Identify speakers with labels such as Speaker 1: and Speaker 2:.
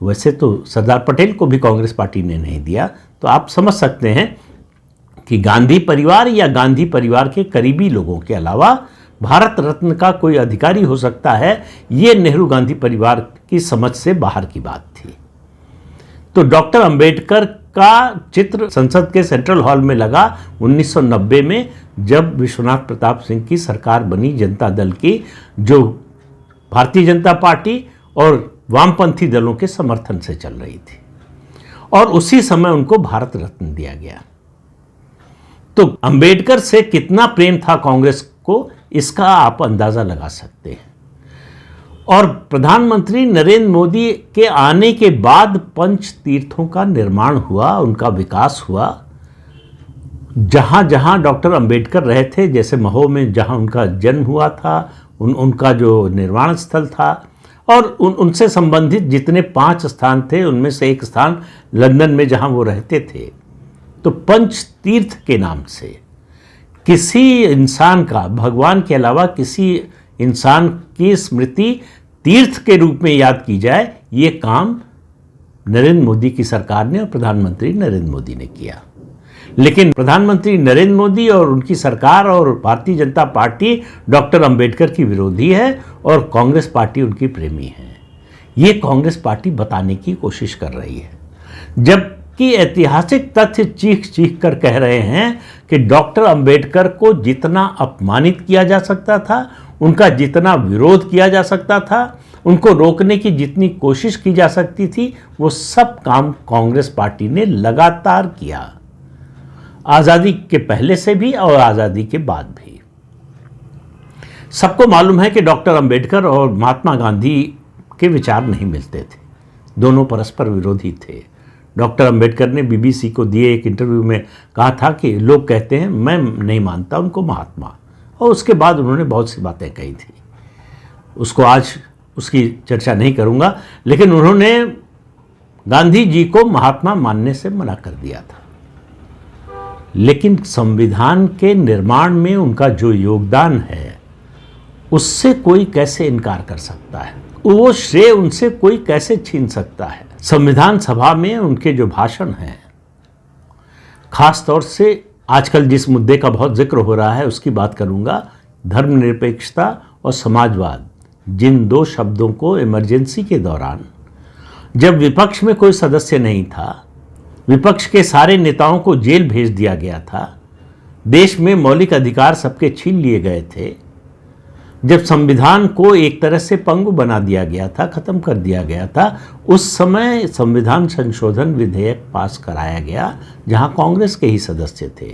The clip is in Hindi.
Speaker 1: वैसे तो सरदार पटेल को भी कांग्रेस पार्टी ने नहीं दिया। तो आप समझ सकते हैं कि गांधी परिवार या गांधी परिवार के करीबी लोगों के अलावा भारत रत्न का कोई अधिकारी हो सकता है, ये नेहरू गांधी परिवार की समझ से बाहर की बात थी। तो डॉक्टर अंबेडकर का चित्र संसद के सेंट्रल हॉल में लगा 1990 में, जब विश्वनाथ प्रताप सिंह की सरकार बनी जनता दल की, जो भारतीय जनता पार्टी और वामपंथी दलों के समर्थन से चल रही थी, और उसी समय उनको भारत रत्न दिया गया। तो अंबेडकर से कितना प्रेम था कांग्रेस को, इसका आप अंदाजा लगा सकते हैं। और प्रधानमंत्री नरेंद्र मोदी के आने के बाद पंच तीर्थों का निर्माण हुआ, उनका विकास हुआ। जहां जहां डॉक्टर अंबेडकर रहे थे, जैसे महो में जहां उनका जन्म हुआ था, उनका जो निर्वाण स्थल था, और उनसे संबंधित जितने 5 स्थान थे, उनमें से एक स्थान लंदन में जहां वो रहते थे। तो पंच तीर्थ के नाम से किसी इंसान का, भगवान के अलावा किसी इंसान की स्मृति तीर्थ के रूप में याद की जाए, ये काम नरेंद्र मोदी की सरकार ने और प्रधानमंत्री नरेंद्र मोदी ने किया। लेकिन प्रधानमंत्री नरेंद्र मोदी और उनकी सरकार और भारतीय जनता पार्टी डॉक्टर अंबेडकर की विरोधी है और कांग्रेस पार्टी उनकी प्रेमी है। ये कांग्रेस पार्टी बताने की कोशिश कर रही है, जबकि ऐतिहासिक तथ्य चीख चीख कर कह रहे हैं कि डॉक्टर अंबेडकर को जितना अपमानित किया जा सकता था, उनका जितना विरोध किया जा सकता था, उनको रोकने की जितनी कोशिश की जा सकती थी, वो सब काम कांग्रेस पार्टी ने लगातार किया, आज़ादी के पहले से भी और आज़ादी के बाद भी। सबको मालूम है कि डॉक्टर अंबेडकर और महात्मा गांधी के विचार नहीं मिलते थे, दोनों परस्पर विरोधी थे। डॉक्टर अंबेडकर ने बीबीसी को दिए एक इंटरव्यू में कहा था कि लोग कहते हैं मैं नहीं मानता उनको महात्मा, और उसके बाद उन्होंने बहुत सी बातें कही थी, उसको आज उसकी चर्चा नहीं करूंगा। लेकिन उन्होंने गांधी जी को महात्मा मानने से मना कर दिया था। लेकिन संविधान के निर्माण में उनका जो योगदान है, उससे कोई कैसे इनकार कर सकता है, वो श्रेय उनसे कोई कैसे छीन सकता है। संविधान सभा में उनके जो भाषण हैं, खास तौर से आजकल जिस मुद्दे का बहुत जिक्र हो रहा है उसकी बात करूंगा, धर्मनिरपेक्षता और समाजवाद, जिन 2 शब्दों को इमरजेंसी के दौरान, जब विपक्ष में कोई सदस्य नहीं था, विपक्ष के सारे नेताओं को जेल भेज दिया गया था, देश में मौलिक अधिकार सबके छीन लिए गए थे, जब संविधान को एक तरह से पंगु बना दिया गया था, खत्म कर दिया गया था, उस समय संविधान संशोधन विधेयक पास कराया गया, जहां कांग्रेस के ही सदस्य थे।